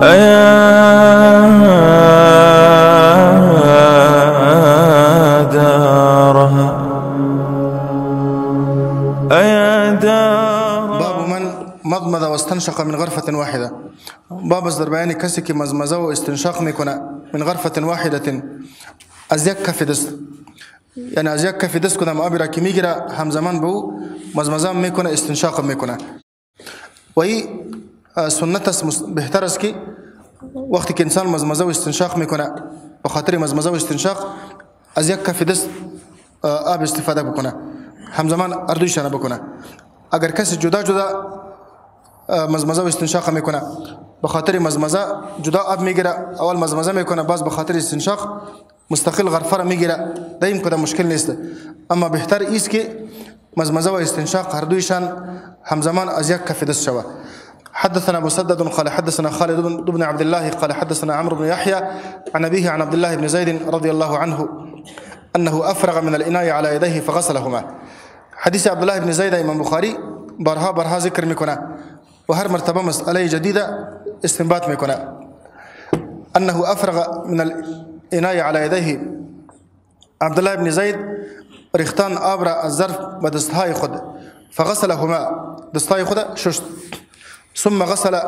أيا دارها أيا دارها. باب من مضمض واستنشق من غرفة واحدة. باب از در بیان کسی که مزمزه و استنشاق میکنه من غرفة واحدة، از یک کف دست، یعنی از یک کف دست کدام آبی را که میگیره همزمان به او مزمزه میکنه استنشاق میکنه. و این سنت است، بهتر است که وقتی که انسان مزمزه و استنشاق میکنه به خاطر مزمزه و استنشاق از یک کف دست آب استفاده بکنه، همزمان اردویشانه بکنه. اگر کسی جدا جدا مزمزه و استنشاق میکنه به خاطر مزمزه جدا آب میگیره، اول مزمزه میکنه باز به خاطر استنشاق مستقل غرفه را میگیره، دایم کدام مشکل نیست. اما بهتر است که مزمزه و استنشاق هر دویشان همزمان از یک کف دست شوه. حدثنا مسدد قال حدثنا خالد بن عبد الله قال حدثنا عمرو بن يحيى عن أبيه عن عبد الله بن زيد رضي الله عنه أنه أفرغ من الإناء على يديه فغسلهما. حديث عبد الله بن زيد إمام بخاري برها ذكر میکنه و هر مرتبه مسئله جديدة استنباط میکنه. أنه أفرغ من الإناء على يديه، عبد الله بن زيد ریختان آب را از ظرف به دستهای خود، فغسلهما دستهای خود شست، ثم غسل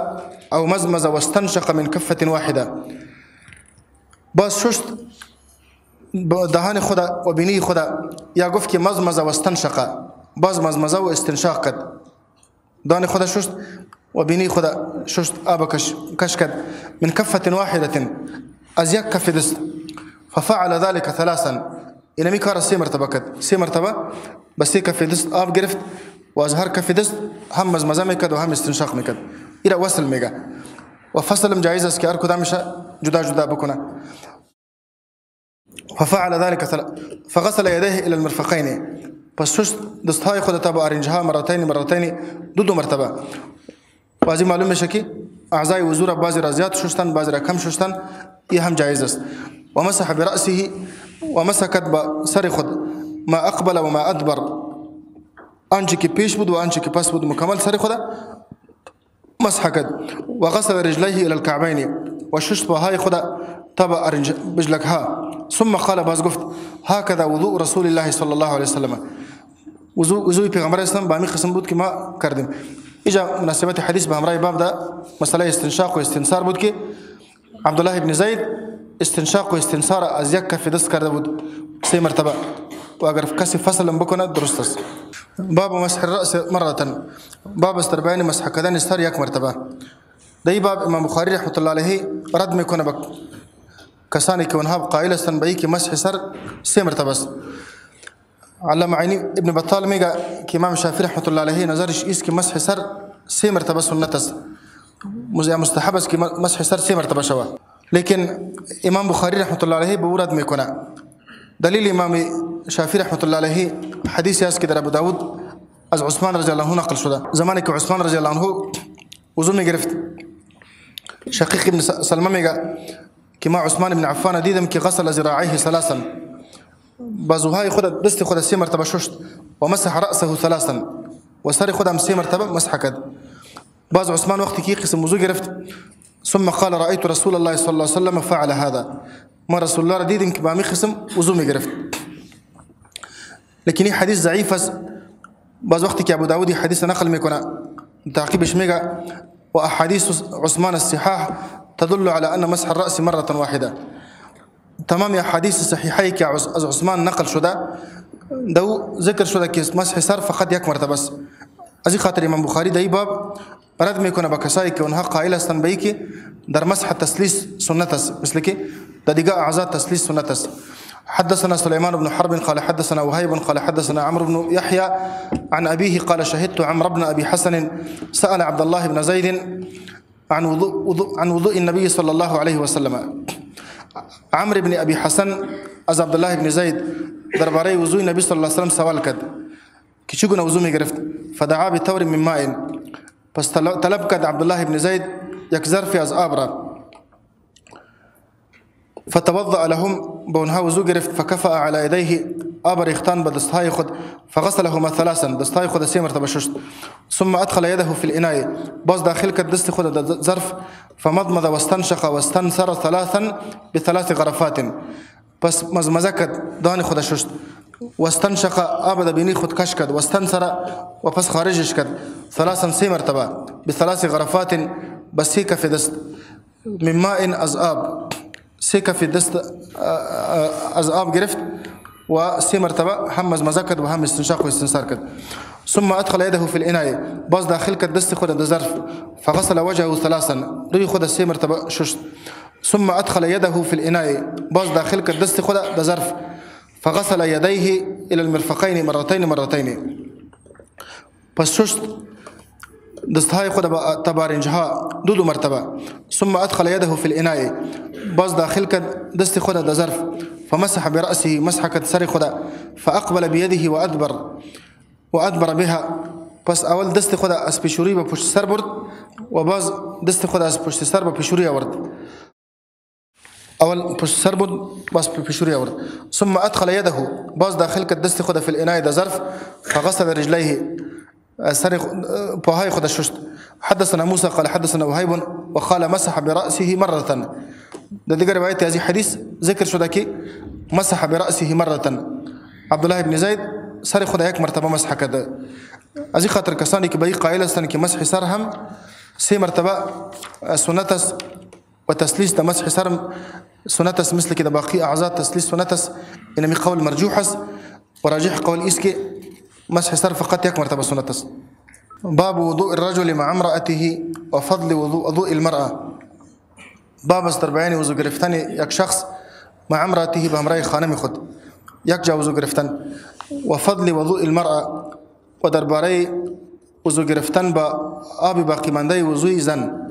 او مزمز واستنشق من كفة واحدة، باز شست دهان خود و بینی خود، یا گفت که مزمز واستنشق، باز مزمزه و استنشاق کرد، دهان خود شست و بینی خود شست آب کش کرد، من كفة واحدة از یک کف دست، ففعل ذلك ثلاثا، اینمی کار سی مرتبه کرد، سی مرتبه بس کف دست آب گرفت و از هر کف دست هم مزمزه میکرد و هم استنشاق میکرد، ایرا وصل میگه. و فصلم جایز است که هر کدامش جدا جدا بکنه. ففعل ذلك فغسل يديه الى المرفقين، پس شست دستهای خود تا با ارنجها مرتين دو مرتبه. و از این معلوم میشه که اعضای وضو را بعضی را زیاد شستن بعضی را کم شستن، این هم جایز است. و مسح برأسه و مسکت با سر خود ما اقبل و ما ادبر، آنچه که پیش بود و آنچه که پس بود مکمل سر خود مسح کرد. و غسل رجلیه الى الكعبین، و شست پاهای خود تا با بجلکها. ثم قال، باز گفت هكذا وضوء رسول الله صلی الله علیه وسلم، وضوء پیغمبر اسلام با همین قسم بود که ما کردیم. اینجا مناسبت حدیث به همراه باب دا مسئله استنشاق و استنثار بود که عبدالله ابن زید استنشاق و استنثار از یک کف دست کرده بود سی مرتبه، و اگر کسی فصل بکنه درست است. باب مسح الرأس مرة، باب است در بیان مسح کردن سر یک مرتبه. در این باب امام بخاری رحمت الله علیه رد میکنه به کسانی که اونها قائل هستند به اینکه مسح سر سی مرتبه است. علامه عینی ابن بطال میگه که امام شافعی رحمت الله علیه نظرش است که مسح سر سی مرتبه سنت است، مستحب است که مسح سر سی مرتبه شود. لیکن امام بخاری رحمت الله علیه به او رد میکنه. دلیل امام شافعی رحمت الله علیه حدیثی است که در ابو داود از عثمان رضی الله عنه نقل شده. زمانی که عثمان رضی الله عنه وضو میگرفت، شقیق ابن سلمه میگه که ما عثمان بن عفان دیدم که غسل ذراعیه ثلاثا، بازوهای خود دست خود سی مرتبه شست، و مسح رأسه ثلاثا، و سر خود هم سی مرتبه مسح کرد. باز عثمان وقتی که قسم وضو گرفت، ثم قال رأيت رسول الله صلى الله عليه وسلم فعل هذا، ما رسول الله را دیدم که با همین قسم وضو میگرفت. لیکن این حدیث ضعیف است. باز وقتی که ابو داود حدیث نقل میکنه تعقیبش میگه و احادیث عثمان الصحاح تدل على ان مسح الراس مره واحده. تمام احادیث صحیحه که از عثمان نقل شده دو ذکر شده که مسح سر فقط یک مرتبه است. از این خاطر امام بخاری در این باب رد میکنه با کسایی که اونها قائل هستند به اینکه در مسح تسلیس سنت است، مثل که در دیگر اعضاء تسلیس سنت است. حدثنا سليمان بن حرب قال حدثنا وهيب قال حدثنا عمرو بن يحيى عن أبيه قال شهدت عمرو بن أبي حسن سأل عبد الله بن زيد عن وضوء النبي صلى الله عليه وسلم. عمرو بن أبي حسن از عبد الله بن زيد درباره وضوء النبي صلى الله عليه وسلم سوال کرد که چگونه وضو میگرفت. فدعا بثور من ماء، پس طلب کرد عبد الله بن زيد یک ظرفی از آب را، فتوضأ لهم بونها وضو گرفت، فكفأ على يديه آب ریختان به دستهای خود فغسلهما ثلاثا دستهای خود 3 مرتبه شست ثم ادخل يده في الاناء باز داخل کرد دست خود در ظرف فمضمض واستنشق واستنثر ثلاثا ب3 غرفات پس مزمزه کرد دهان خود شست واستنشق آب در بینی خود کش کرد واستنثر و پس خارجش کرد ثلاثا 3 مرتبه ب3 غرفات بس 3 کف دست من ماء از آب 3 کف دست از آب گرفت و 3 مرتبه هم مزمزه کرد و هم استنشاق و استنثار کرد ثم ادخل يده في الاناء باز داخل کرد دست خود در ظرف فغسل وجهه ثلاثا روی خود 3 مرتبه شست ثم ادخل يده في الاناء باز داخل کرد دست خود در ظرف فغسل يديه الى المرفقين مرتين پس شست دستهای خود با تبارنجها 2 مرتبه ثم ادخل يده في الاناء باز داخل کرد دست خود در ظرف فمسح برأسه مسح کرد سر خود فاقبل بيده وادبر بها پس اول دست خود از پیشوری به پشت سر برد و باز دست خود از پشت سر به پیشوری آورد اول پشت سر برد باز پیشوری آورد ثم ادخل يده باز داخل کرد دست خود في الاناء در ظرف فغسل رجليه سر پاهای خود شست حدثنا موسى قال حدثنا وهيب وقال مسح برأسه مرة ده دیگر روایت از حدیث ذکر شده که مسح برأسه مرة عبدالله بن زید سر خود 1 مرتبه مسح کرده از این خاطر کسانی که به این قائل هستند که مسح سر هم 3 مرتبه سنت است و تسلیس ده مسح سر سنت است مثل که ده باقی اعضاء تسلیس سنت است اینمی قول مرجوح است و راجح قول است که مسح سر فقط 1 مرتبه سنت است باب وضوء الرجل مع امرأته وفضل وضوء المرأة باب است در بیان وضو گرفتن یک شخص مع امرأته به همراه خانم خود یک جا وضو گرفتن و فضل وضوء المرأة و درباره وضو گرفتن با آب باقی مانده وضوء زن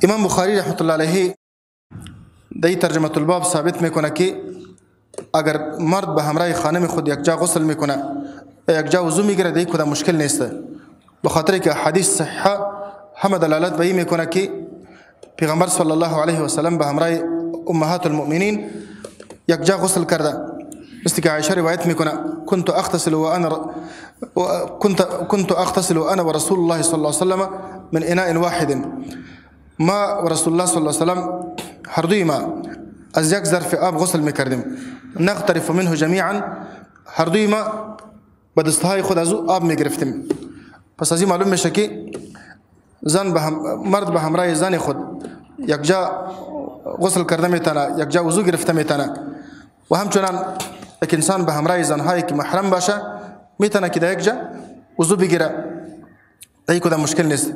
امام بخاری رحمت الله علیه در ترجمه الباب ثابت میکنه که اگر مرد به همراه خانم خود یک جا غسل میکنه یک جا وضو میگیره دیگه کدام مشکل نیست به خاطر که حدیث صحیحه هم دلالت به این میکنه که پیغمبر صلی الله علیه و سلم به همراه امهات المؤمنین یک جا غسل کرده مثل که عایشه روایت میکنه كنت اغتسل وانا ورسول الله صلی الله علیه وسلم من اناء واحد ما ورسول الله صلی الله علیه وسلم هر دوی ما از یک ظرف آب غسل میکردیم نغترف منه جمیعا هر دوی ما به دستهای خود از آب میگرفتیم پس از این معلوم میشه که مرد به همراه زن خود یک جا غسل کرده میتونه یک جا وضو گرفته میتونه و همچنان یک انسان به همراه زنهایی که محرم باشه میتونه که در یک جا وضو بگیره در کدام مشکل نیست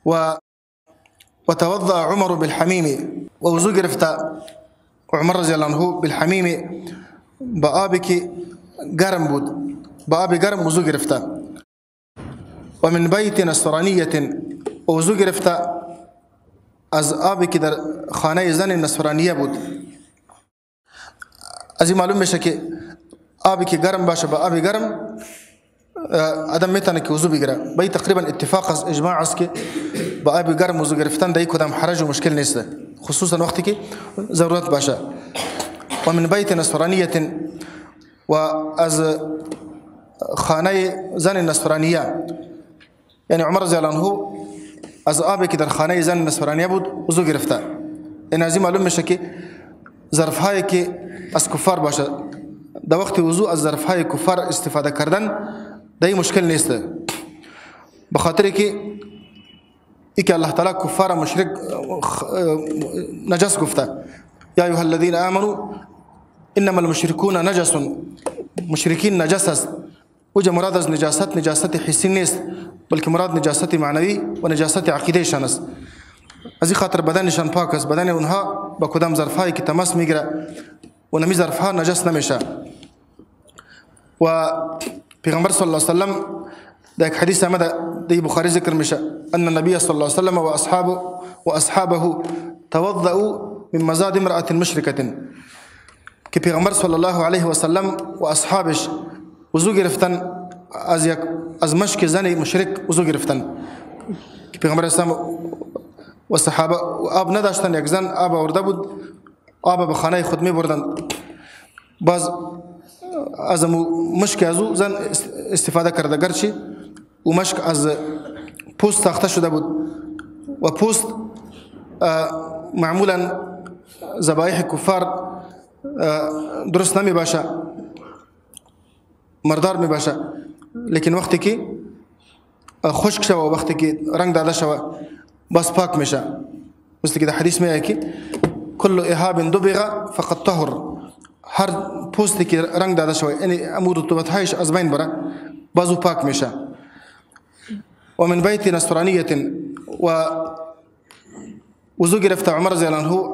و توضأ عمر بالحمیم و وضو گرفته عمر رضی الله عنه بالحمیم با آبی که گرم بود با آب گرم وضو گرفته و من بیت نصرانیه و وضو گرفته از آبی که در خانه زن نصرانیه بود از این معلوم میشه که آبی که گرم باشه با آبی گرم آدم میتونه که وضو بگیره با این تقریبا اتفاق از اجماع است که با آبی گرم وضو گرفتن در کدام حرج و مشکل نیست خصوصا وقتی که ضرورت باشه و من بیت نصرانیه و از خانه زن نصرانیه یعنی عمر رضی الله عنه از آبی که در خانه زن نصرانیه بود وضو گرفته این از این معلوم میشه که ظرفهایی که از کفار باشه در وقت وضو از ظرفهای کفار استفاده کردن در این مشکل نیست به خاطر که الله تعالی کفار مشرک نجس گفته یا ایها الذین آمنوا انما المشركون نجس مشرکین نجس است وجه مراد از نجاست حسی نیست بلکه مراد نجاست معنوی و نجاست عقیده شان است از این خاطر بدنشان پاک است بدن اونها با کدام ظرفهایی که تماس میگیره و نمی ظرفها نجس نمیشه و پیغمبر صلی الله علیه و سلم در یک حدیث آمده در بخاری ذکر میشه ان النبی صلی الله علیه و سلم و اصحابه توضؤوا من مزاد امرأة مشرکة که پیغمبر صلی الله علیه و سلم و اصحابش وضو گرفتن از مشک زن مشرک وضو گرفتن که پیغمبر اسلام و صحابه آب نداشتن یک زن آب آورده بود آب به خانه خود می بردن باز از مشک ازو زن استفاده کرده، گرچه او مشک از پوست ساخته شده بود و پوست معمولا ذبایح کفار درست نمی باشه، مردار می باشه، لیکن وقتی که خشک شوه و وقتی که رنگ داده شوه بس پاک میشه. مثل که در حدیث میگه که کل اهاب دبغ فقط طهر، هر پوستی که رنگ داده شوه یعنی امور رطوبت‌هایش از بین بره بازو پاک میشه. و من بیت نصرانیه و وضو گرفت عمر رضی الله عنه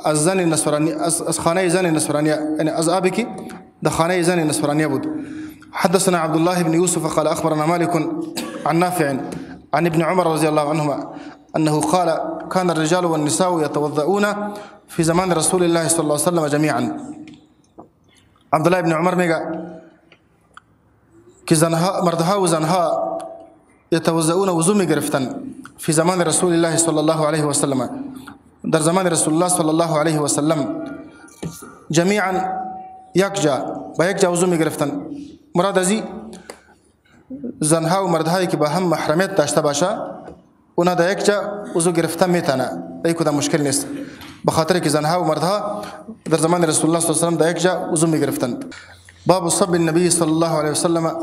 از زن نصرانی، از خانه زن نصرانیه، یعنی از آبی که در خانه زن نصرانیه بود. حدثنا عبد الله بن يوسف قال أخبرنا مالك عن نافع عن ابن عمر رضي الله عنهما أنه قال كان الرجال والنساء يتوضؤون في زمان رسول الله صلى الله عليه وسلم جميعا. عبد الله بن عمر میگه که مردها و زنها يتوضؤون وضو میگرفتن في زمان رسول الله صلى الله عليه وسلم، در زمان رسول الله صلى الله عليه وسلم، جميعا یک جا با یک جا وضو میگرفتن. مراد ازی زنها و مردهایی که با هم محرمیت داشته باشه اونا در یک جا وضو گرفتن میتونه، ای کدام مشکل نیست، به خاطر که زنها و مردها در زمان رسول الله صلی الله علیه و سلم در یک جا وضو میگرفتن. باب صب النبی صلی الله علیه و سلم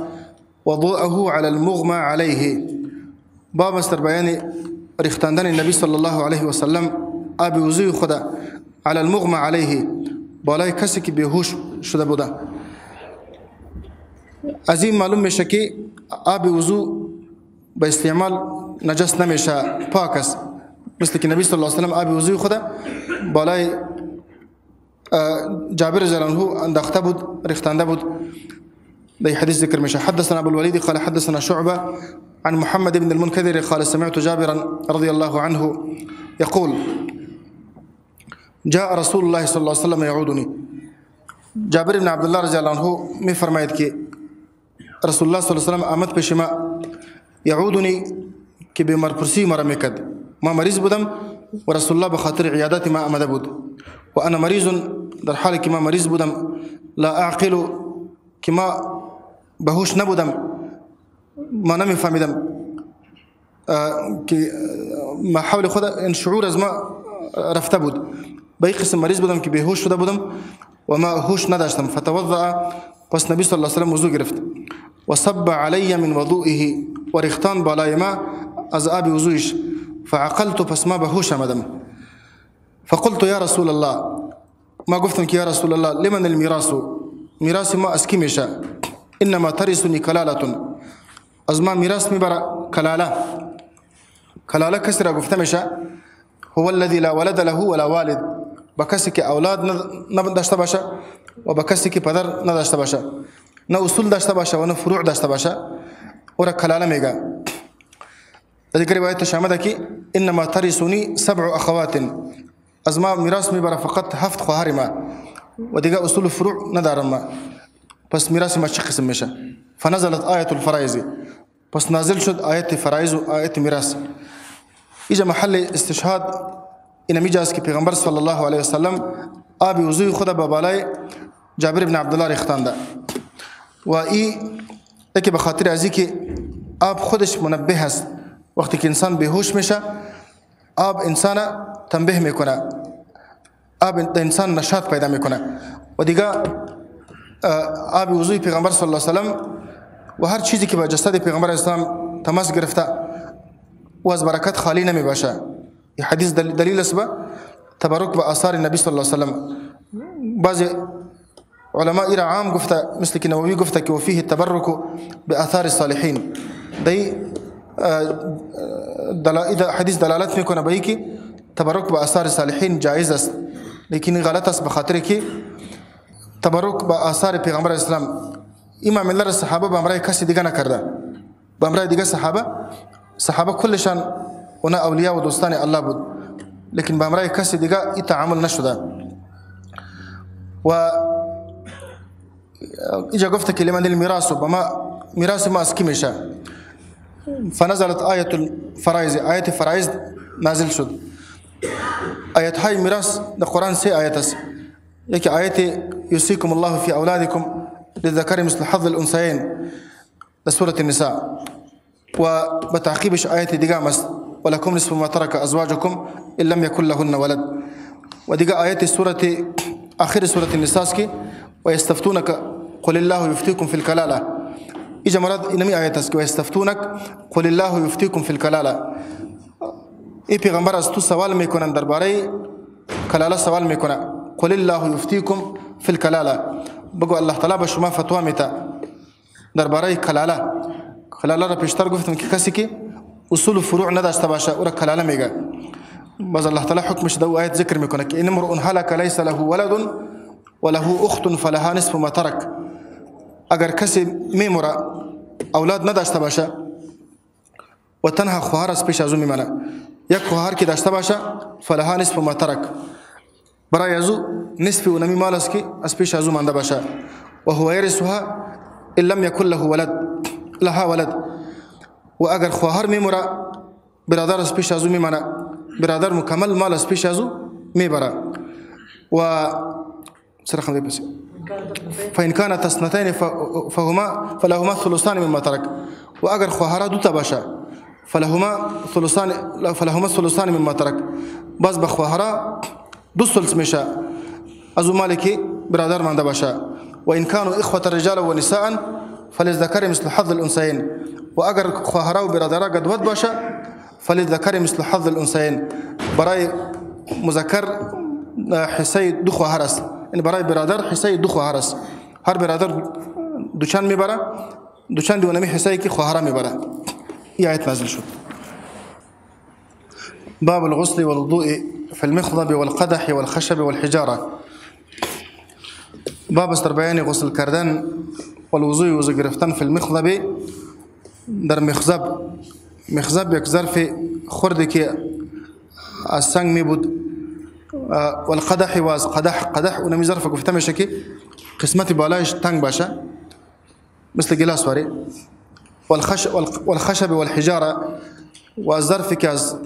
وضوءه على المغمى عليه. باب است در بیان ریختاندن نبی صلی الله علیه و سلم آب وضوء خدا على المغمى عليه، بالای کسی که بیهوش شده بوده. از این معلوم میشه که آب وضو به استعمال نجس نمیشه، پاک است. مثل که نبی صلی الله علیه و سلم آب وضو خدا بالای جابر رضی الله عنه انداخته بود، ریختانده بود. در حدیث ذکر میشه. حدثنا ابو الولید قال حدثنا شعبه عن محمد بن المنكدر قال سمعت جابرا رضي الله عنه يقول جاء رسول الله صلى الله عليه وسلم يعودني. جابر بن عبد الله رضي الله عنه می فرماید که رسول الله صلی الله علیه و سلم آمد پیش ما، یعودنی که بیمار پرسی مرا میکرد. ما مریض بودم و رسول الله به خاطر عیادت ما آمده بود و انا مریض، در حالی که ما مریض بودم، لا اعقل، که ما بهوش نبودم، ما نمیفهمیدم که ما حول خود این شعور از ما رفته بود. به این قسم مریض بودم که بیهوش شده بودم و ما هوش نداشتم. فتوضأ، پس نبی صلی الله علیه و سلم وضو گرفت و صب علی من وضوئه، و ریختان بالای ما از آب وضویش. فعقلت، پس ما بهوش آمدم. فقلت یا رسول الله، ما گفتم که یا رسول الله لمن الميراث، میراث ما از کی میشه؟ انما ترثني کلاله، از ما میراث میبره کلاله. کلاله کسی را گفته میشه هو الذي لا ولد له ولا والد، با کسی که اولاد نداشته باشه و با کسی که پدر نداشته باشه، نه اصول داشته باشه و نه فروع داشته باشه، او را کلاله میگه. در دیگر روایت شامده که انما ترثني 7 اخوات، از ما میراث میبره فقط 7 خواهر ما و دیگه اصول و فروع ندارم ما، پس میراث ما چه قسم میشه؟ فنزلت آیت الفرائض، پس نازل شد آیت فرائض و آیت میراث. ایجا محل استشهاد این میجاست که پیغمبر صلی الله علیه وسلم آب وضوی خود با بالای جابر بن عبدالله ریختانده و این یکی به خاطر ازی که آب خودش منبه است. وقتی که انسان بیهوش میشه آب انسان تنبیه میکنه، آب انسان نشاط پیدا میکنه. و دیگه آب وضوی پیغمبر صلی الله علیه وسلم و هر چیزی که با جسد پیغمبر اسلام تماس گرفته و از برکت خالی نمی باشه. این حدیث دلیل است به تبرک به آثار نبی صلی الله علیه وسلم. بعضی علماء ایرا عام گفته، مثل که نووی گفته که وفیه التبرک بآثار الصالحین. دی حدیث دلالت میکنه به اینکه تبرک به آثار صالحین جایز است، لیکن غلط است به خاطر که تبرک به آثار پیغمبر اسلام امام ملت صحابه به امرای کسی دیگه نکرده. به امرای دیگه صحابه کلشان اونا اولیاء و دوستان الله بود، لیکن به امرای کسی دیگه این تعامل نشده. و اینجا گفته که لمن الميراث، بما میراث ما از کی میشه؟ فنزلت آیت الفرائض، آیت فرائض نازل شد. آیت های میراث در قرآن 3 آیت است. یکی آیت یوصیکم الله فی اولادکم، للذكر مثل حظ الأنثيين لسورة النساء. وبتعقيبش آية دقامس ولكم نصف ما ترك أزواجكم إن لم يكن لهن ولد. ودقا آية سورة آخر سورة النساء ويستفتونك قل الله يفتيكم في الكلالة. إجا مراد إنمي آية ويستفتونك قل الله يفتيكم في الكلالة. إي پیغمبر از تو سوال میکنن درباره کلاله سوال میکنه قل الله یفتیکم فی الکلاله. بگو الله تعالی به شما فتوا میده درباره کلاله. کلاله را پیشتر گفتم که کسی که اصول و فروع نداشته باشه او را کلاله میگه. باز الله تعالی حکمش در آیت ذکر میکنه که ان امرؤ هلك ليس له ولد وله اخت فلها نصف ما ترك. اگر کسی میمره اولاد نداشته باشه و تنها خواهر از پیش از او میمانه، یک خواهر که داشته باشه فلها نصف ما ترک، برای از او نصف اونمی مال است که از پیش از او مانده باشه. و هو یرثها ان لم یکن لها ولد. و اگر خواهر میمره برادر از پیش از او میمانه، برادر مکمل مال از پیش از او میبره. و سرخم دی بس فإن كانت اثنتين فلهما ثلثان مما ترك. و اگر خواهر دو تا باشه فلهما ثلثان مما ترك. باز بخواهرا دو ثلث میشه از مالی که برادر مانده باشه. و ان كانوا اخوة رجال و نساء فللذكر مثل حظ الانثيين. و اگر خواهرا و برادرها قدوت باشه فللذكر مثل حظ الانثيين. برای مذکر حصه دو خواهر است، یعنی برای برادر حصه دو خواهر است. هر برادر دوچند میبره، دوچند اونمی حصه که خواهرا میبره. این آیت نازل شد. باب الغسل والوضوء في المخضب والقدح والخشب والحجاره. باب است در بیان غسل کردن والوضوء وضو گرفتن فی المخضب در مخضب. مخضب یک ظرف خردی که از سنگ می بود. والقدح واز قدح اونمی ظرف گفته میشه که قسمت بالایش تنگ باشه مثل گلاس واری. والخشب والحجاره و ظرفی که از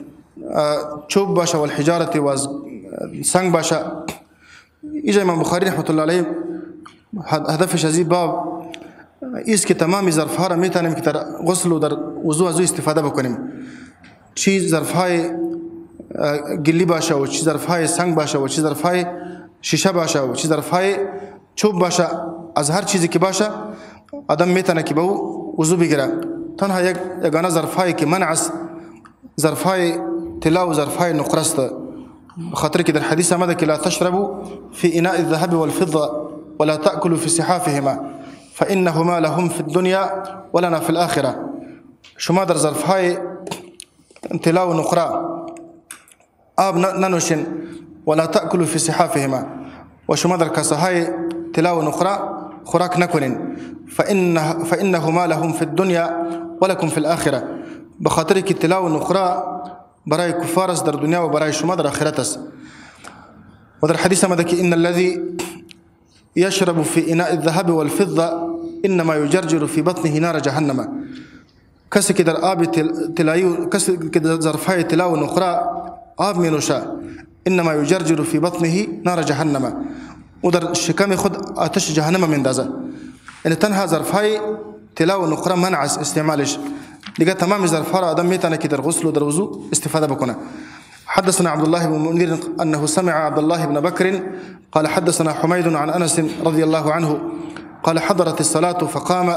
چوب باشه والحجاره و از سنگ باشه. اینجا امام بخاری رحمت الله علیه هدفش از این باب است که تمامی ظرف ها را میتونیم که در غسل و در وضو از استفاده بکنیم. چی ظرف های گلی باشه و چی ظرف های سنگ باشه و چی ظرف های شیشه باشه و چی ظرف های چوب باشه، از هر چیزی که باشه آدم میتونه که به او وضو بگیره. تنها یگانه ظرف هایی که منع است ظرف های طلا و ظرف های نقره است. بخاطر که در حدیث آمده که لا تشربوا في اناء الذهب والفضه ولا تاكلوا في صحافهما فانهما لهم في الدنيا ولنا في الاخره. شما در ظرف های طلا و نقره آب ننوشین ولا تاكلوا في صحافهما، و شما در کاسه های طلا و نقره خوراک نکنین. فانهما لهم في الدنيا ولكم في الاخره. بخاطر که طلا و نقره برای کفار است در دنیا و برای شما در آخرت است. و در حدیث آمده که ان الذي يشرب في اناء الذهب والفضه انما يجرجر في بطنه نار جهنم. کسی که در آب طلایی، کسی که در ظرفهای طلا و نقره آب می نوشه انما يجرجر في بطنه نار جهنم، و در شکم خود آتش جهنم میندازه. یعنی تنها ظرفهای طلا و نقره منع است استعمالش، دیگه تمام ظرفها را آدم میتونه که در غسل و در وضو استفاده بکنه. حدثنا عبد الله بن منذر انه سمع عبد الله بن بكر قال حدثنا حميد عن انس رضي الله عنه قال حضرت الصلاه فقام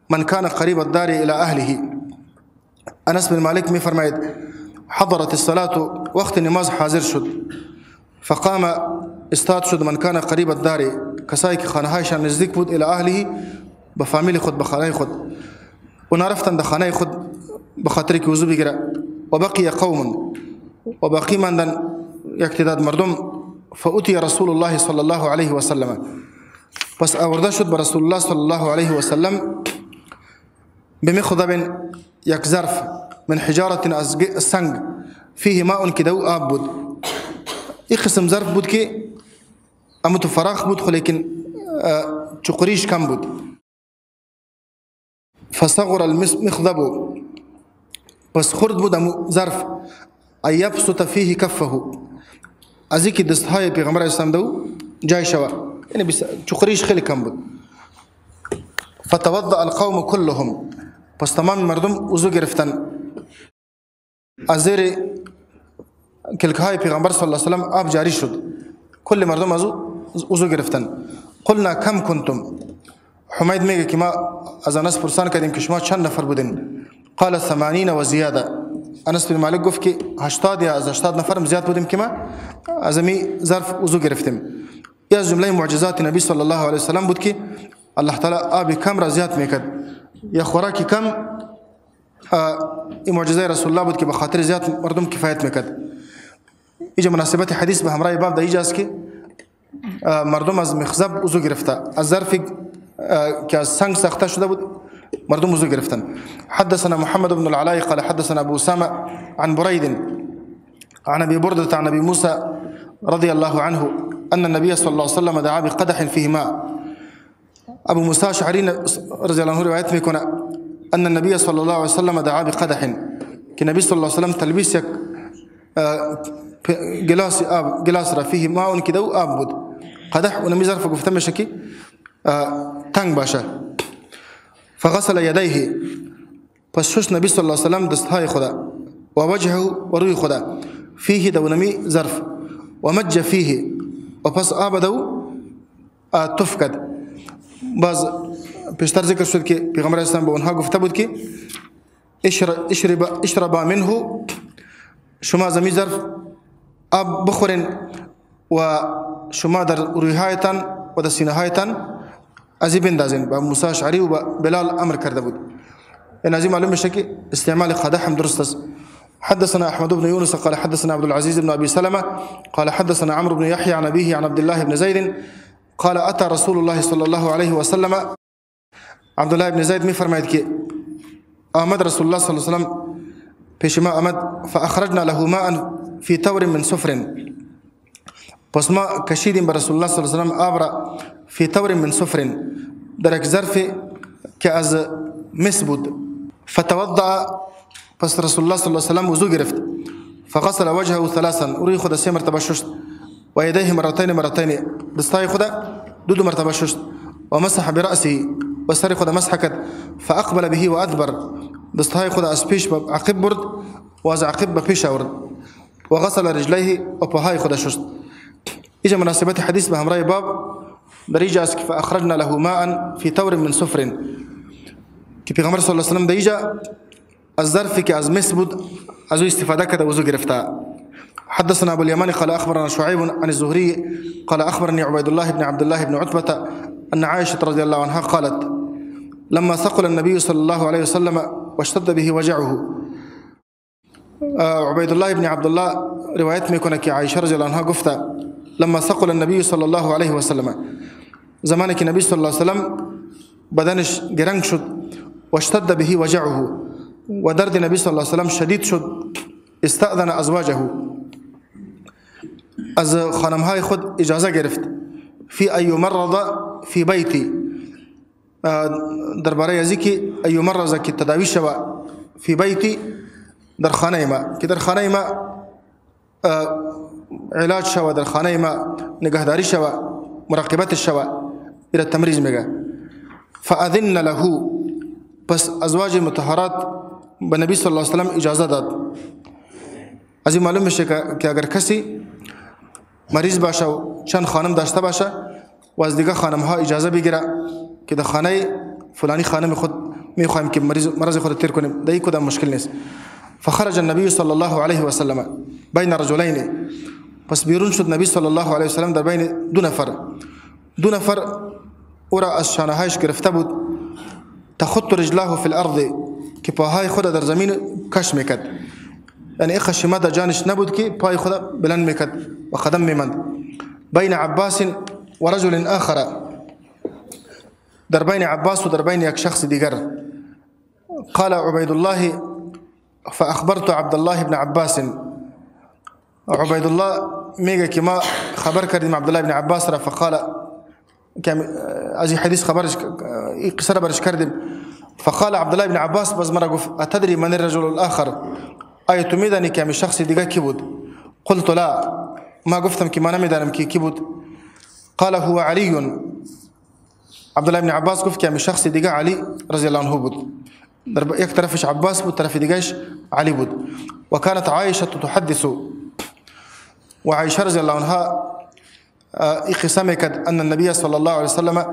من كان قريب الدار الى اهله. انس بن مالك می فرماید حضرت الصلاه، وقت نماز حاضر شد، فقام استاد شد من كان قريب الدار، کسایی که خانه هایشان نزدیک بود، الى اهله به فامیل خود، به خانه خود، و نرفتن در خانه خود بخاطر که وضو بگیره. و بقی قوم، و باقی ماندن یک تعداد مردم. فأتی رسول الله صلی الله علیه و سلم، پس آورده شد به رسول الله صلی الله علیه و سلم بمخضب یک ظرف من حجارت از سنگ فيه ماء که دو آب بود. این قسم ظرف بود که اما تو فراخ بود خو لیکن چقریش کم بود. فصغر المخضب، پس خرد بود امو ظرف ای یبسط فيه کفه، از اینکه دستهای پیغمبر اسلام دو جای شوه، یعنی چقریش خیلی کم بود. فتوضأ القوم كلهم، پس تمام مردم وضو گرفتن از زیر کلکه های پیغمبر صلی الله علیه و سلم آب جاری شد، کل مردم از وضو گرفتن. قلنا کم کنتم، حمید میگه که ما از انس پرسان کردیم که شما چند نفر بودین؟ قال 80 و زیاده. انس بن مالک گفت که 80 یا از 80 نفر زیاد بودیم که ما از می ظرف وضو گرفتیم. یا از جمله معجزات نبی صلی الله علیه و سلم بود که الله تعالی آب کم را زیاد میکرد، یا خوراک کم. این معجزه رسول الله بود که به خاطر زیاد مردم کفایت میکرد. اینجا مناسبت حدیث به همراه باب در است که مردم از مخزب وضو گرفته، از ظرفی که از سنگ ساخته شده بود مردم وضو گرفتن. حدثنا محمد بن العلاء قال حدثنا ابو اسامه عن بريد عن ابي برده عن ابي موسى رضي الله عنه ان النبي صلى الله عليه وسلم دعا بقدح فيه ماء. ابو موسى اشعري رضي الله عنه روایت میکنه ان النبي صلى الله عليه وسلم دعا بقدح، که نبی صلی الله علیه وسلم تلبیس یک گلاس آب، گلاس را فيه ماء که دو آب بود. قدح و نمی ظرف گفته میشه که تنگ باشه. فغسل يديه، پس شش نبی صلی الله علیه وسلم دستهای خدا و وجهه و روی خدا فيه دو نمی ظرف و مج فيه، و پس آب دو تف کرد. باز پیشتر ذکر شد که پیغمبر اسلام به اونها گفته بود که اشربا منه، شما زمی ظرف آب بخورین و شما در رویهایتان و در سینه هایتان ازی بندازین. با موسی اشعری و بلال امر کرده بود. این ازی معلوم میشه که استعمال قدح هم درست است. حدثنا احمد بن يونس قال حدثنا عبد العزيز بن ابي سلمة قال حدثنا عمرو بن يحيى عن ابيه عن عبد الله بن زيد قال اتى رسول الله صلى الله عليه وسلم. عبد الله بن زيد می فرماید که آمد رسول الله صلی الله علیه وسلم پیش ما آمد. فاخرجنا له ماء في تور من صفر، پس ما کشیدیم به رسول الله صلی الله علیه وسلم آب را فی تور من صفر، در یک ظرف که از مس بود. فتوضأ، پس رسول الله صلی الله علیه وسلم وضو گرفت. فغسل وجهه ثلاثا، روی خود سه مرتبه شست. و یدیه مرتين، دستای خود دو مرتبه شست. و مسح برأسه، و سر خود مسح کرد. فاقبل به و ادبر، دستای خود از پیش به عقب برد و از عقب به پیش آورد. و غسل رجلیه، و پاهای خود شست. اینجا مناسبت حدیث به همراه باب در اینجا است که فاخرجنا له ماء فی تور من صفر، که پیغمبر صلی الله علیه و سلم در اینجا از ظرفی که از مس بود از او استفاده کرده وضو گرفته. حدثنا ابو اليمان قال اخبرنا شعيب عن الزهري قال اخبرني عبيد الله بن عبد الله بن عتبة ان عائشه رضي الله عنها قالت لما ثقل النبي صلى الله عليه وسلم واشتد به وجعه. عبيد الله بن عبد الله روایت میکنه که عائشه رضی الله عنها گفته لما ثقل النبي صلى الله عليه وسلم، زمانی که نبی صلی الله علیه وسلم بدنش گرنگ شد، واشتد به وجعه، و درد نبی صلی الله علیه وسلم شدید شد. استأذن ازواجه، از خانمهای خود اجازه گرفت. فی ای مرض فی بیتی، درباره ازی که ای مرض که تداوی شوه فی بیتی در خانه ما، که در خانه ما علاج شوه، در خانه ما نگهداری شوه، مراقبت شوه، الى تمریض میگه. فاذن له، پس ازواج مطهرات به نبی صلی الله علیه وسلم اجازه داد. از این معلوم میشه که اگر کسی مریض باشه و چند خانم داشته باشه و از دیگه خانم ها اجازه بگیره که در خانه فلانی خانم خود میخوایم که مرض خود تیر کنیم، در این کدام مشکل نیست. فخرج النبي صلی الله علیه و سلم بین رجلین، پس بیرون شد نبی صلی الله علیه و سلم در بین دو نفر او را از شانهایش گرفته بود. تخط رجلاه فی الارض، که پاهای خود در زمین کش میکرد، یعنی این خشمه در جانش نبود که پای خود بلند میکرد و قدم میمند. بین عباس و رجل آخر، در بین عباس و در بین یک شخص دیگر. قال عبید الله فاخبرت عبد الله بن عباس، عبید الله میگه که ما خبر کردیم عبد الله بن عباس را. فقال، از این حدیث خبرش این قصه را برش کردیم. فقال عبد الله بن عباس باز مرا گفت اتدری من الرجل الاخر، آیا تو میدانی که همین شخص دیگه کی بود؟ قلت لا، ما گفتم که ما نمیدانم که کی بود. قال هو علی، عبدالله ابن عباس گفت که همین شخص دیگه علی رضی الله عنه بود. در یک طرفش عباس بود، طرف دیگهش علی بود. و كانت عایشه تحدث، و عایشه رضی الله عنها قصه میکرد ان النبي صلی الله علیه وسلم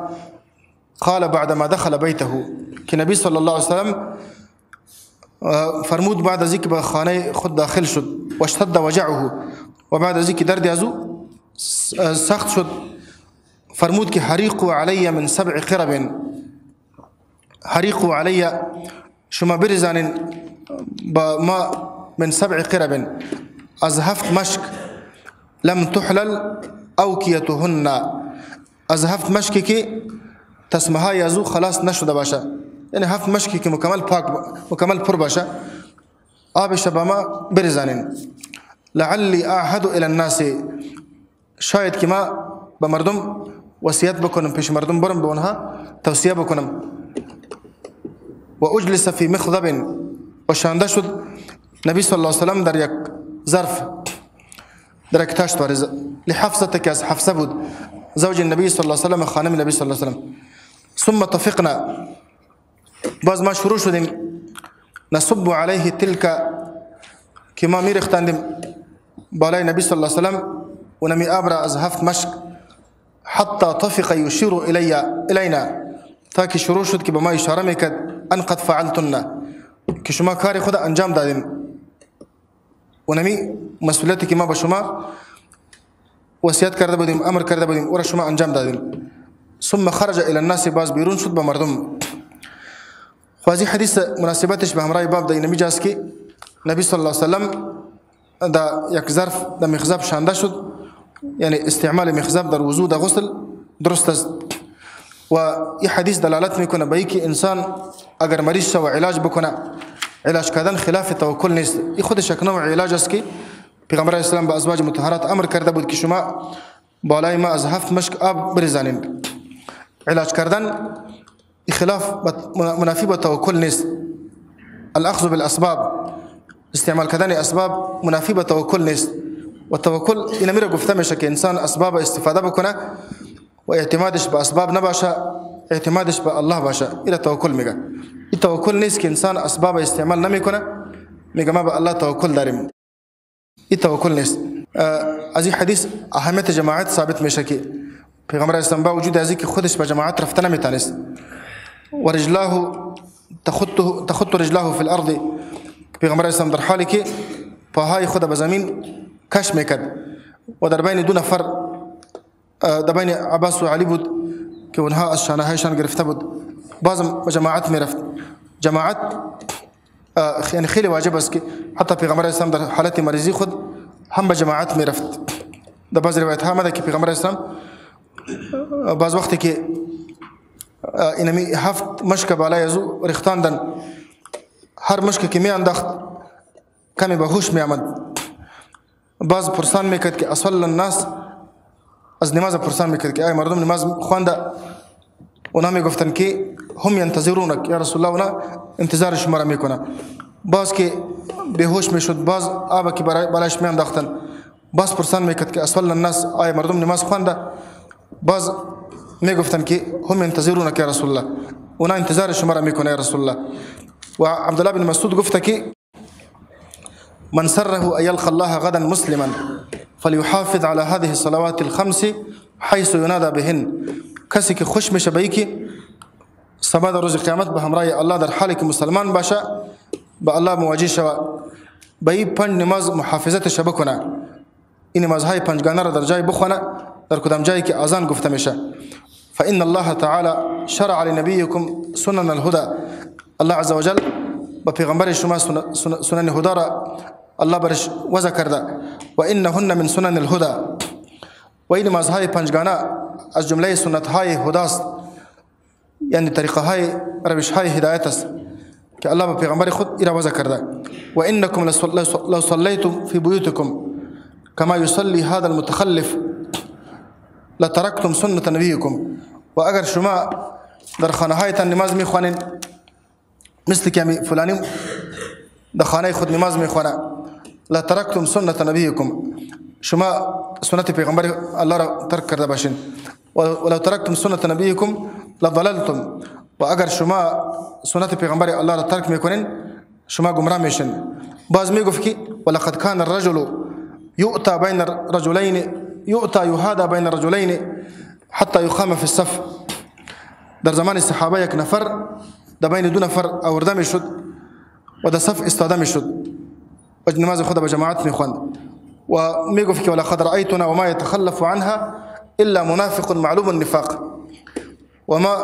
قال بعدما دخل بيته، که نبی صلی الله علیه وسلم فرمود بعد از اینکه به خانه خود داخل شد و اشتد وجعه، و بعد از اینکه درد ازو سخت شد فرمود که حریقوا علی من 7 قرب، حریقوا علی شما بریزانین با ما من 7 قرب از 7 مشک لم تحلل اوکیتهن، از 7 مشکی که تسمهای ازو خلاص نشده باشه، یعنی 7 مشکی که مکمل پاک مکمل پر باشه آبش با ما بریزانین. لعلی اعهد الى الناس، شاید که ما به مردم وصیت بکنم، پیش مردم برم به اونها توصیه بکنم. و اجلس فی مخضب، و شانده شد نبی صلی الله علیه وسلم در یک ظرف، در یک تاشت وارد لحفظه که از حفصه بود، زوج النبی صلی الله علیه وسلم، خانم نبی صلی الله علیه وسلم. ثم طفقنا، باز ما شروع شدیم نصب علیه تلك، که ما میرختاندیم بالای نبی صلی الله علیه وسلم و نمی آب را از 7 مشک، حتی طفق یشیر الینا، تا که شروع شد که به ما اشاره میکرد ان قد فعلتن، که شما کار خود انجام دادین و نمی مسئولیتی که ما به شما وصیت کرده بودیم، امر کرده بودیم، او را شما انجام دادین. ثم خرج الى الناس، باز بیرون شد به مردم. خوازی حدیث مناسبتش به همراه باب در نمی جاست که نبی صلی الله علیه وسلم دا یک ظرف دا مخزب شانده شد، یعنی استعمال مخزب در وضو دا غسل درست است. و این حدیث دلالت میکنه به اینکه انسان اگر مریض شد و علاج بکنه، علاج کردن خلاف توکل نیست. این خودش یک نوع علاج است که پیغمبر اسلام به ازواج مطهرات امر کرده بود که شما بالای ما از 7 مشک آب بریزانید. علاج کردن خلاف منافی با توکل نیست. الاخذ بالاسباب، استعمال کردن اسباب منافی با توکل نیست. و توکل این میره گفته میشه که انسان اسباب استفاده بکنه و اعتمادش به اسباب نباشه، اعتمادش به الله باشه. این توکل میگه. این توکل نیست که انسان اسباب استعمال نمیکنه میگه ما به الله توکل داریم. این توکل نیست. از این حدیث اهمیت جماعت ثابت میشه که پیغمبر اسلام با وجود از اینکه خودش به جماعت رفته نمیتونست و رجلاه تخط رجلاه فی الارض، پیغمبر اسلام در حالی که پاهای خود به زمین کش میکرد و در بین 2 نفر، در بین عباس و علی بود که اونها از شانهایشان گرفته بود، بازم به جماعت میرفت. جماعت یعنی خیلی واجب است که حتی پیغمبر اسلام در حالت مریضی خود هم به جماعت میرفت. در بعض روایت ها آمده که پیغمبر اسلام بعض وقتی که اینمی 7 مشک بالای ازو ریختاندن، هر مشک که می انداخت کمی به هوش می آمد. باز پرسان میکرد که اصل الناس، از نماز پرسان میکرد که ای مردم نماز خوانده؟ اونا میگفتن که هم ینتظرونک یا رسول الله، اونا انتظار شما را میکنه. باز که بیهوش میشد باز آب که بالایش میانداختن، باز پرسان میکرد که اصل الناس، ای مردم نماز خوانده؟ باز میگفتن که هم ینتظرونک یا رسول الله، اونا انتظار شما را میکنه یا رسول الله. و عبدالله بن مسعود گفته که من سره ان يلقى الله غدا مسلما فليحافظ على هذه الصلوات الخمس حيث ينادى بهن، کسی که خوش میشه به اینکه سبا در روز قیامت به همراه الله در حالی که مسلمان باشه به الله مواجه شود، به این 5 نماز محافظتش بکنه. این نمازهای 5گانه را در جای بخونه، در کدام جایی که اذان گفته میشه. فإن الله تعالى شرع لنبيكم سنن الهدى، الله عز وجل با پیغمبر شما سنن هدا را الله برش وضع کرده. و انهن من سنن الهدى، و این نمازهای 5گانه از جمله سنت های هداست، یعنی طریقه های روش های هدایت است که الله با پیغمبر خود ایرا وضع کرده. و انکم لو صلیتم فی بیوتکم کما یصلی هذا المتخلف لترکتم سنت نبیکم، و اگر شما در خانه هایتان نماز میخوانین مثل که فلانی در خانه خود نماز میخوانه، لترکتم سنت نبیکم، شما سنت پیغمبر الله را ترک کرده باشین. ولو ترکتم سنت نبیکم لضللتم و اگر شما سنت پیغمبر الله را ترک میکنین شما گمراه میشین. باز میگفت که ولقد كان الرجل يؤتى بين الرجلين يهادى بين الرجلين حتى يقام في الصف. در زمان صحابه یک نفر در بین دو نفر آورده میشد و در صف استاده میشد و نماز خود به جماعت میخواند و میگفت که ولقد رأيتنا وما يتخلف عنها الا منافق معلوم النفاق. و ما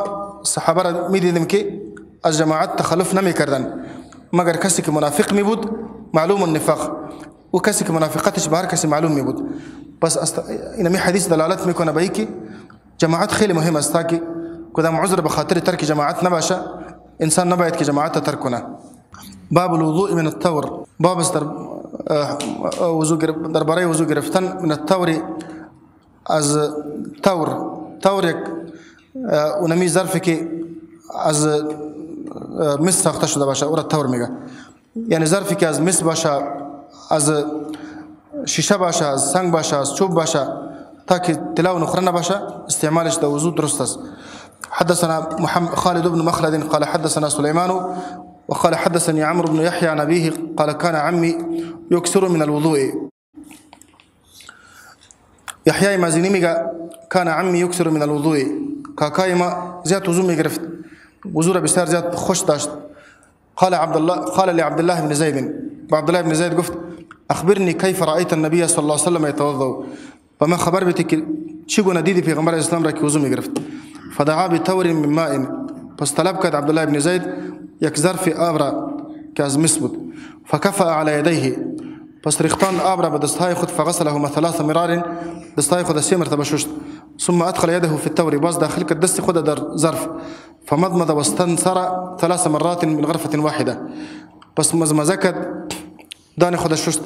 صحابه را میدیدیم که از جماعت تخلف نمیکردن مگر کسی که منافق می بود معلوم النفاق و کسی که منافقتش به هر کسی معلوم می بود. پس این حدیث دلالت میکنه به اینکه جماعت خیلی مهم است تا که کدام عذر به خاطر ترک جماعت نباشه انسان نباید که جماعت ترک کنه. باب الوضوء من الثور. باب است در برای وضو گرفتن من الثور از ثور یک اونمی ظرفی که از مس ساخته شده باشه او را ثور میگه. یعنی ظرفی که از مس باشه از شیشه باشه از سنگ باشه از چوب باشه تا که طلا و نقره نباشه استعمالش در وضو درست است. حدثنا خالد بن مخلد قال حدثنا سليمان وقال حدثني عمرو بن يحيى عن أبيه قال كان عمي يكثر من الوضوء. يحيى مازني میگه كان عمي يكثر من الوضوء. کاکای ما زیاد وضو میگرفت وضو را بسیار زیاد خوش داشت. قال لعبد الله بن زيد عبد الله بن زيد گفت اخبرني كيف رأيت النبي صلى الله عليه وسلم يتوضأ. فما خبر بیتی که چگونه دیدی پیغمبر اسلام را که وضو میگرفت. فدعا بتور من ماء. پس طلب کرد عبد الله بن زيد یک ظرف آب را که از مس بود. فکفأ على یدیه. پس ریختان آب را به دستهای خود فغسلهما 3 مرار. دستهای خود 3 مرتبه شست. ثم ادخل يده في التور. باز داخل کرد دست خود در ظرف. فمضمض واستنثر 3 مرات من غرفة واحدة. پس مزمزه کرد دان خود شست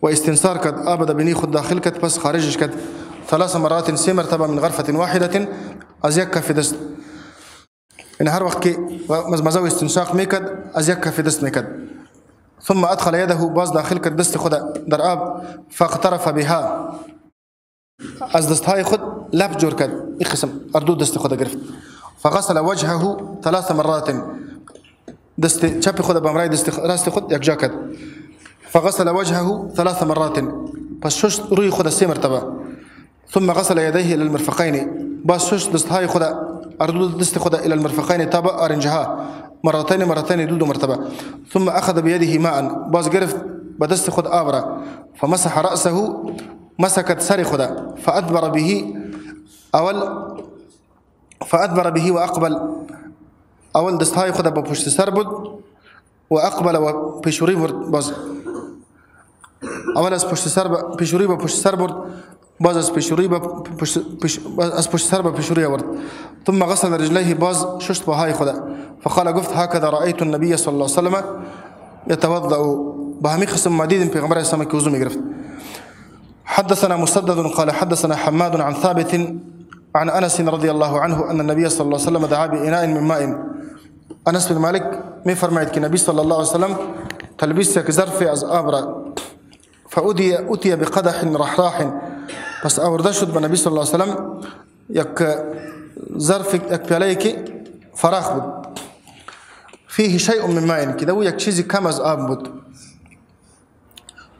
و استنثار کرد آب در بینی خود داخل کرد پس خارجش کرد 3 مرات 3 مرتبه من غرفة واحدة از یک کف دست. این هر وقت که مزمزه و استنشاق میکرد از یک کف دست میکرد. ثم ادخل يده. باز داخل کرد دست خود در آب فاقترف بها. از دستهای خود لب جور کرد این قسم اردو دست خود گرفت. فغسل وجهه 3 مرات. دست چپ خود به امرای دست راست خود یک جا کرد. فغسل وجهه 3 مرات. پس شست روی خود 3 مرتبه. ثم غسل يديه الى المرفقين. باز شست دستهای خود اردو دست خود الى المرفقين تابع ارنجها مرتين دو مرتبه. ثم اخذ بيده ماء. باز گرفت به دست خود آب را. فمسح رأسه. مسكت سر خدا. فأدبر به واقبل. اول دستهای خدا به پشت سر بود و اقبل و پیشوری برد. باز اول از پشت سر به پیشوری به پشت سر برد. باز از پیشوری به پشت سر به پیشوری آورد. ثم غسل رجليه. باز شست پاهای خدا. فقال گفت هكذا رأيت النبي صلى الله عليه وسلم يتوضأ. به همین قسم ما دیدیم پیغمبر اسلام که وضو میگرفت. حدثنا مسدد قال حدثنا حماد عن ثابت عن انس رضي الله عنه ان النبي صلى الله عليه وسلم دعا بإناء من ماء. انس بن مالك می فرماید که نبی صلی الله علیه وسلم تلبیس یک ظرف از آب را. فأتي بقدح رحراح. پس آورده شد به نبی صلی الله علیه وسلم یک ظرف یک پیاله که فراخ بود. فيه شيء من ماء. که دو یک چیزی کم از آب بود.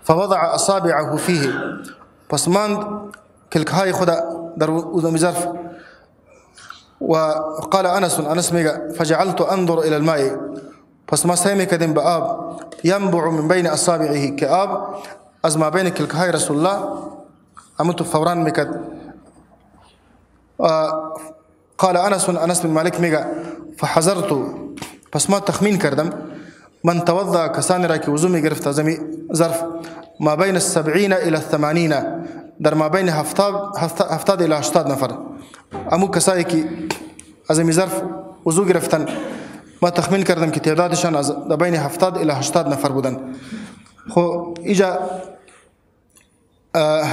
فوضع اصابعه فيه. پس ماند کلکهای خود در اون ظرف. وقال انس میگه فجعلت انظر الى الماء. پس ما سعی میکردیم به آب ينبع من بين اصابعه. که آب از ما بین کلکهای رسول الله امتو فوران میکرد. قال انس بن مالک میگه فحذرت. پس ما تخمین کردم من توضا کسانی را که وضو میگرفت از ظرف ما بین 70 الى 80 در ما بین 70 الى 80 نفر. امو کسایی که از ظرف وضو گرفتن ما تخمین کردم که تعدادشان از بین 70 الى 80 نفر بودن. خو ایجا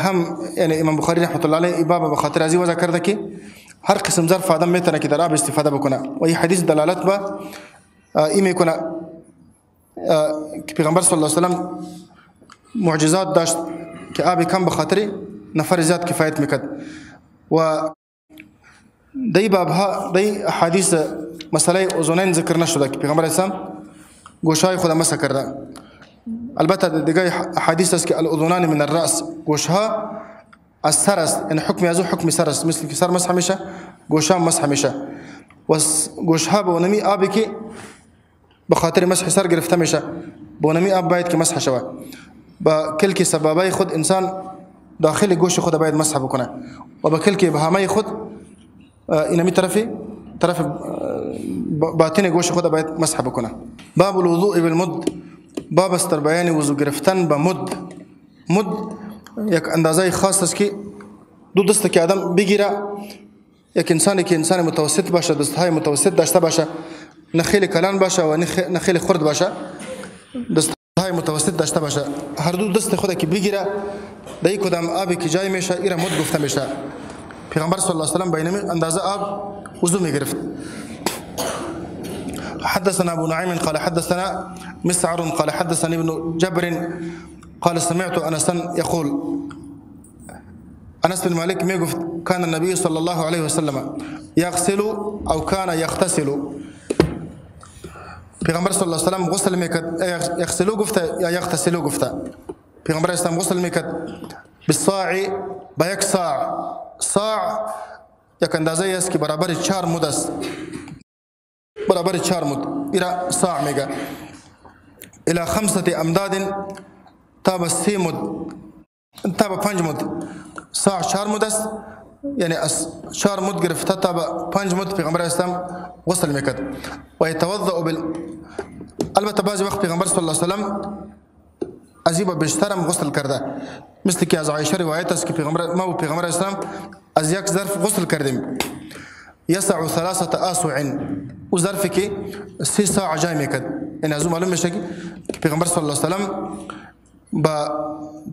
هم یعنی امام بخاری رحمت الله علیه باب به خاطر ازی وضع کرده که هر قسم ظرف آدم میتونه که در آب استفاده بکنه و این حدیث دلالت به این میکنه که پیغمبر صلی الله علیه وسلم معجزات داشت که آب کم به خاطر نفر زیاد کفایت میکرد. و دی بابها دی احادیث مسئله اذنین ذکر نشده که پیغمبر اسلام گوشهای خود مسح کرده. البته دیگه احادیث است که الاذنان من الراس، گوشها از سر است، یعنی حکم از حکم سر است، مثل که سر مسح میشه گوشها مسح میشه و گوشها به اونمی آبی که به خاطر مسح سر گرفته میشه به اونمی آب باید که مسح شود. با کلک سبابای خود انسان داخل گوش خود باید مسح بکنه و با کلک بهامای خود اینمی طرف باطن گوش خود باید مسح بکنه. باب الوضوء بالمد، باب است در بیان وضو گرفتن به مد. مد یک اندازه خاص است که دو دست که آدم بگیره، یک انسانی که انسان متوسط باشه، دستهای متوسط داشته باشه، نه خیلی کلان باشه و نه خیلی خرد باشه، دستهای متوسط داشته باشه، هر دو دست خود که بگیره در یک کدام آبی که جای میشه ایرا مد گفته میشه. پیغمبر صلی الله علیه و سلم بین اندازه آب وضو میگرفت. حدثنا ابو نعيم قال حدثنا مسعر قال حدثني ابن جبر قال سمعت انسا يقول، انس بن مالك میگفت كان النبي صلى الله عليه وسلم يغسل او كان يغتسل. پیغمبر صلی الله علیه و سلم غسل میکرد، یغسلو گفته یا یغتسلو گفته. پیغمبر اسلام غسل میکرد بالصاع، با یک صاع یک اندازه است که برابر 4 مد است، برابر 4 مد ایرا صاع میگه. الى 5 امداد تا به 3 مد تا به 5 مد. صاع 4 مد است، یعنی از 4 مد گرفته تا به 5 مد پیغمبر اسلام غسل میکرد. و یتوضا البته بعضی وقت پیغمبر صلی الله علیه و سلم ازیبا بیشترم غسل کرده، مثل که از عایشه روایت است که ما و پیغمبر اسلام از یک ظرف غسل کردیم. یسع 3 آسع، او ظرفی که 3 ساعت جای میکرد. یعنی از اون معلوم میشه که پیغمبر صلی الله علیه و سلم با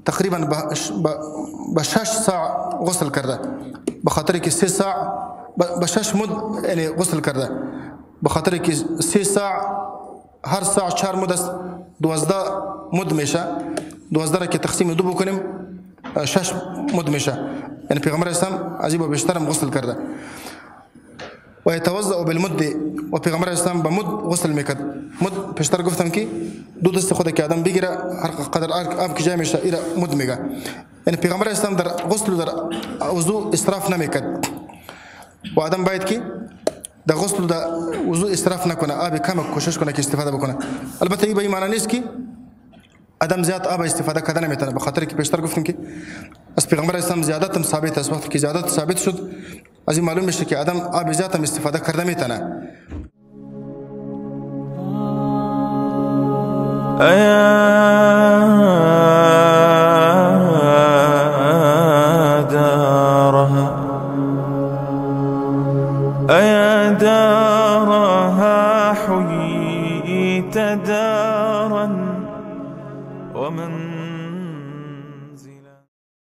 تقریبا با 6 ساعت غسل کرده، به خاطر که 3 ساعت با 6 مد یعنی غسل کرده، به خاطر که 3 ساعت هر ساعت 4 مد است، 12 مد میشه. 12 را که تقسیم 2 بکنیم 6 مد میشه. یعنی پیغمبر اسلام عجیب بیشترم غسل کرده. و یتوضا بالمد، و پیغمبر اسلام به مد غسل میکرد. مد پیشتر گفتم که دو دست خود که آدم بگیره هر قدر آب که جای میشه ایرا مد میگه. یعنی پیغمبر اسلام در غسل در وضو اسراف نمیکرد و آدم باید که در غسل در وضو اسراف نکنه، آب کم کوشش کنه که استفاده بکنه. البته این به این معنی نیست که آدم زیاد آب استفاده کردن نمیتونه، به خاطر که پیشتر گفتیم که از پیغمبر اسلام زیادت هم ثابت است. وقتی که زیادت ثابت شد از این معلوم میشه که آدم آب زیاد هم استفاده کرده میتونه. أيا دارها حييت دارا ومن